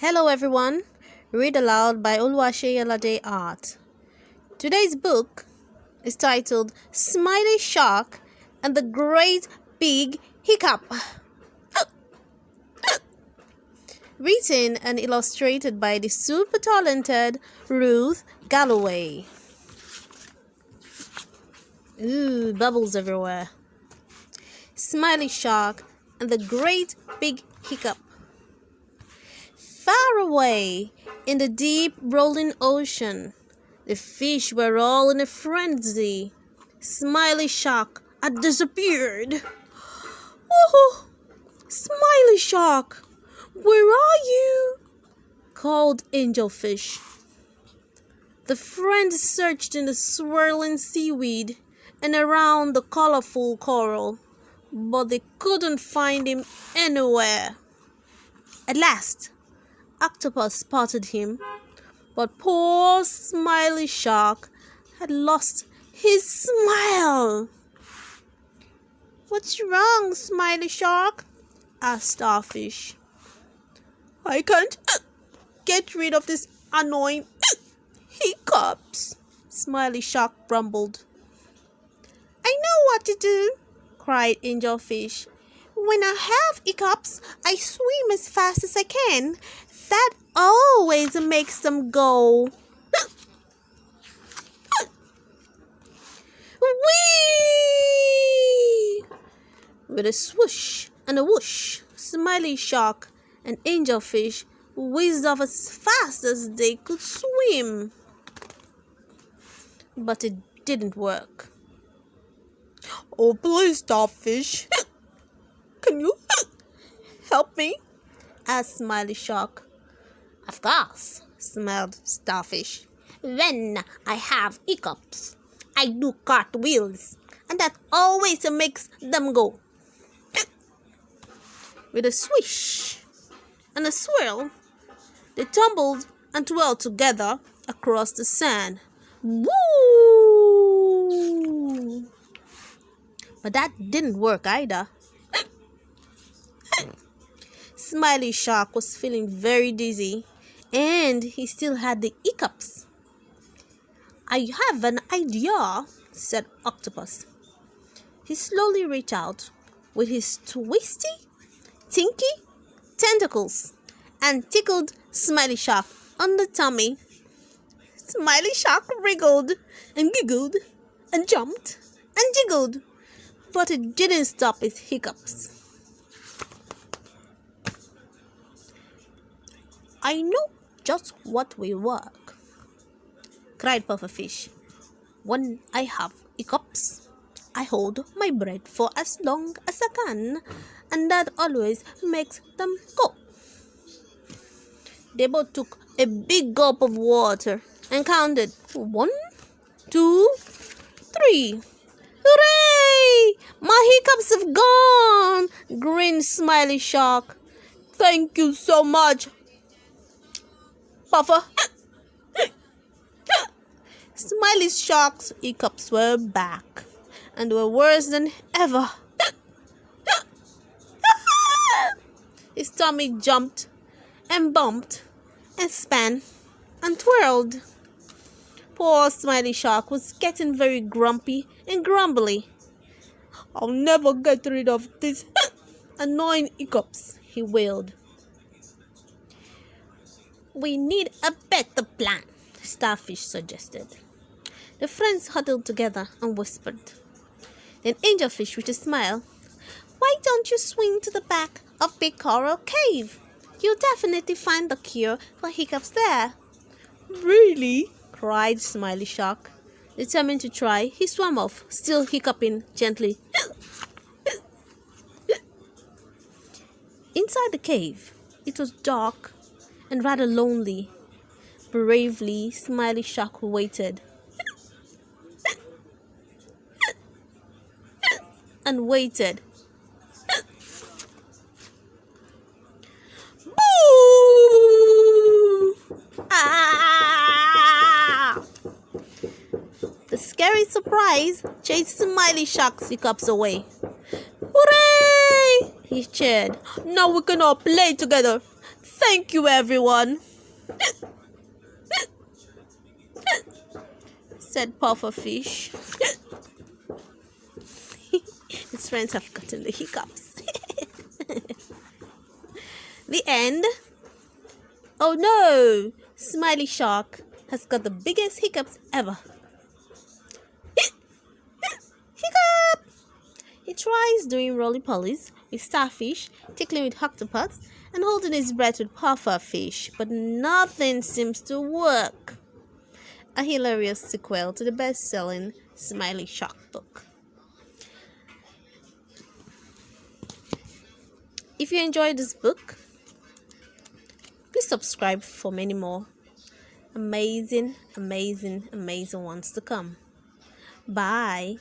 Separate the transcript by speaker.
Speaker 1: Hello everyone, read aloud by Oluwaseyi Art. Today's book is titled Smiley Shark and the Great Big Hiccup. Written and illustrated by the super talented Ruth Galloway. Ooh, bubbles everywhere. Smiley Shark and the Great Big Hiccup. Far away in the deep rolling ocean, the fish were all in a frenzy. Smiley Shark had disappeared. "Oh, Smiley Shark, where are you?" called Angelfish. The friends searched in the swirling seaweed and around the colorful coral, but they couldn't find him anywhere. At last, Octopus spotted him, but poor Smiley Shark had lost his smile. "What's wrong, Smiley Shark?" asked Starfish. "I can't get rid of this annoying hiccups," Smiley Shark grumbled. "I know what to do," cried Angelfish. "When I have hiccups, I swim as fast as I can. That always makes them go." Whee! With a swoosh and a whoosh, Smiley Shark and Angelfish whizzed off as fast as they could swim. But it didn't work. "Oh, please, Starfish. Can you help me?" asked Smiley Shark. "Of course," smiled Starfish. "When I have hiccups, I do cartwheels, and that always makes them go." With a swish and a swirl, they tumbled and twirled together across the sand. Woo! But that didn't work either. Smiley Shark was feeling very dizzy, and he still had the hiccups. "I have an idea," said Octopus. He slowly reached out with his twisty, tinky tentacles and tickled Smiley Shark on the tummy. Smiley Shark wriggled and giggled and jumped and jiggled, but it didn't stop his hiccups. "I know just what will work," cried Pufferfish. "When I have hiccups, I hold my breath for as long as I can, and that always makes them go." They both took a big gulp of water and counted 1, 2, 3. "Hooray! My hiccups have gone!" grinned Smiley Shark. "Thank you so much, Puffer." Smiley Shark's hiccups were back and were worse than ever. His tummy jumped and bumped and span and twirled. Poor Smiley Shark was getting very grumpy and grumbly. "I'll never get rid of these annoying hiccups," he wailed. "We need a better plan," Starfish suggested. The friends huddled together and whispered. Then Angelfish, with a smile, "Why don't you swing to the back of Big Coral Cave? You'll definitely find the cure for hiccups there." "Really?" cried Smiley Shark. Determined to try, he swam off, still hiccuping gently. Inside the cave, it was dark and rather lonely. Bravely, Smiley Shark waited and waited. Boo! Ah! The scary surprise chased Smiley Shark's hiccups away. "Hooray!" he cheered. "Now we can all play together. Thank you, everyone, said Pufferfish. His friends have gotten the hiccups. The end. Oh no! Smiley Shark has got the biggest hiccups ever. Hiccup! He tries doing roly-polies with starfish, tickling with octopus, and holding his breath with pufferfish, but nothing seems to work. A hilarious sequel to the best-selling Smiley Shark book. If you enjoyed this book, please subscribe for many more amazing ones to come. Bye.